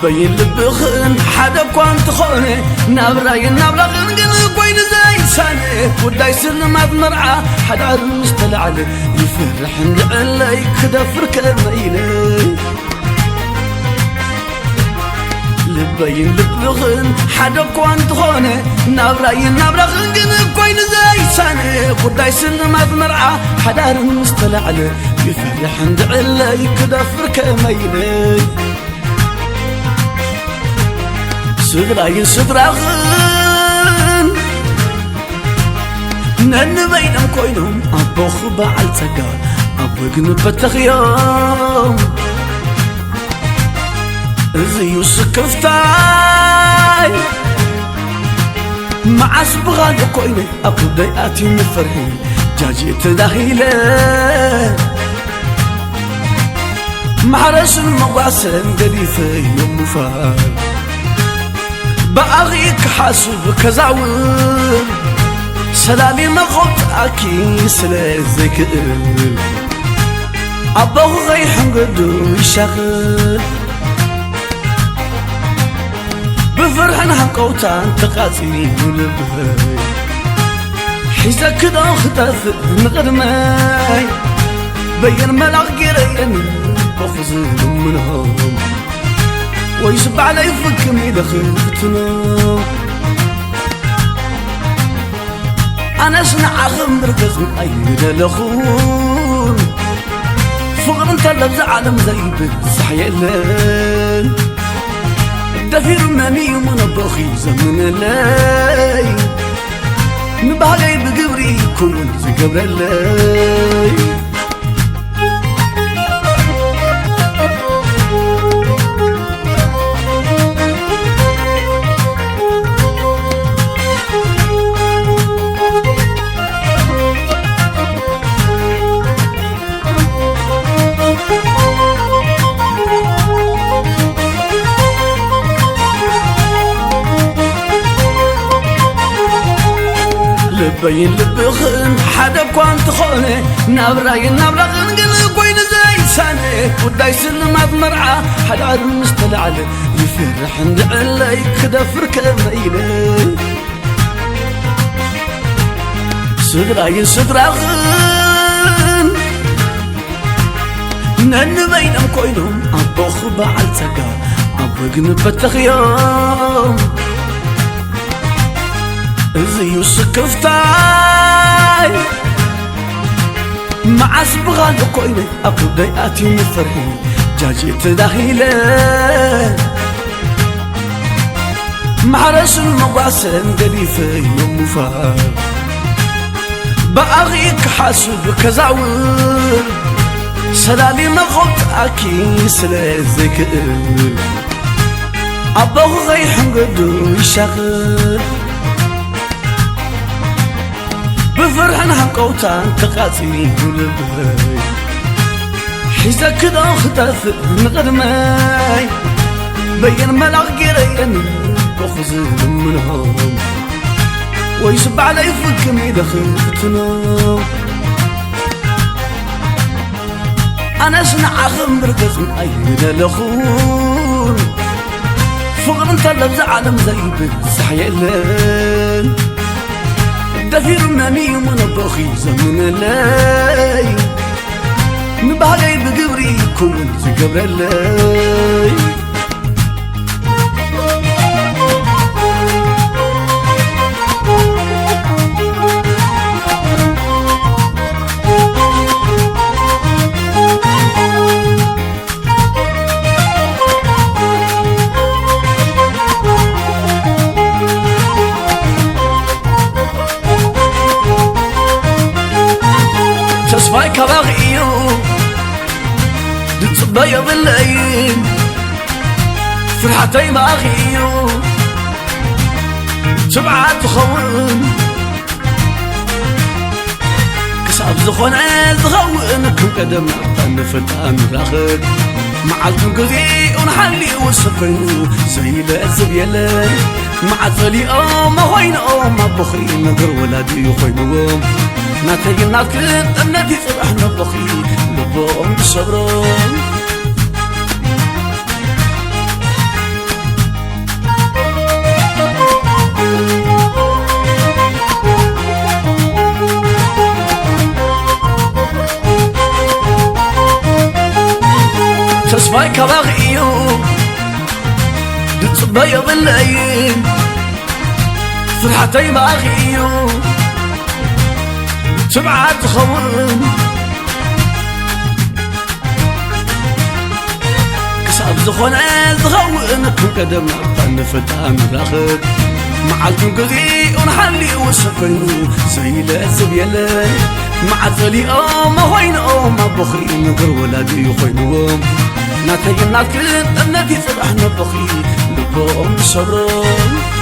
لبين لبخن حدا كنت خوني نابراي نابراغن قن كوين زي ساني وداي سلمات مرعى حدا مستلعلي يفرح نعلي كدا فركة ميلي لبين لبخن حدا كنت خوني نابراي نابراغن قن كوين زي ساني وداي سلمات مرعى حدا مستلعلي يفرح نعلي كدا فركة ميلي سغراي سغراغن نن بينهم كوينهم أبوخ بعل تقال أبوغن بتخيام زيو سكفتاي مع سبغال كويني أبو دياتي مفرحي جاجي تداهيلي مع رأس المواسم قريفي يوم فاي بأغيك حاسب كزعول سلامي ما خبت أكي سلازك أبوه غيح نقدو يشغل بفرحن هنقوتان تقاسي ولبهي حيزا كدا خطاف نغرماي بين ملغ قرين بخزن منهم ويسب علي فكم إذا خفتنا أنا سنع خمر قزم أيد الأخون فقر انت لبز عالم زي بزحي الليل دفير مامي ومنبخي زمن الليل نبهلي بقبري يكون زي قبر الليل لبين لبخن حدا كنت خوني نابراي نابراغن قن كوين زي ساني وداي سلمات مرعى حدا مستلعلي يفرح ندعلي كدا فركة ميلي سغراي سغراغن نن بينهم كوينهم أبوخ بعل تقال أبوغن بتخيام زيو سكفتاي مع سبغال كويني أبو دياتي مفرحي جاجي تداهيلي مع رأس المواسم قريفي يوم فار بأغيك حاسب كزعول سلامي ما خبت أكي سلازك أبوه غيح نقدو يشغل بفرحن هنقوتان تقاسي ولبهي حيزا كدا خطاف نغرماي بين ملغ قرين بخزن منهم ويسب علي فكم إذا خفتنا أنا سنع خمر قزم أيد الأخون فقر انت لبز عالم زي بزحي الليل دفير مامي ومنبخي زمن الليل نبهلي بقبري يكون زي قبر الليل تصفاي كباغيو دتصبايا بالليل فرحتي باغيو سبعة تخون كساب زخون تخون كم قدم نفتان راخد معلتم قذي ونحلي وسفرنو زي لأزب يلي معتلي ما هوين ما بخي نقر ولادي يخوينوهم ناتي ناكد النادي فرحنا بخي لبهم بالصبرون بيض الليل فرحتي ما أخيو تبعت تخون كساب زخون زغون كم قدمنا تنفتان راخد معلتم قذي ونحلي وسفن زي الزبيلة معتلي ما هوين ما بخي نقر ولادي يخينوهم ناتي ناتك النادي فرحنا بخي لبهم صبرون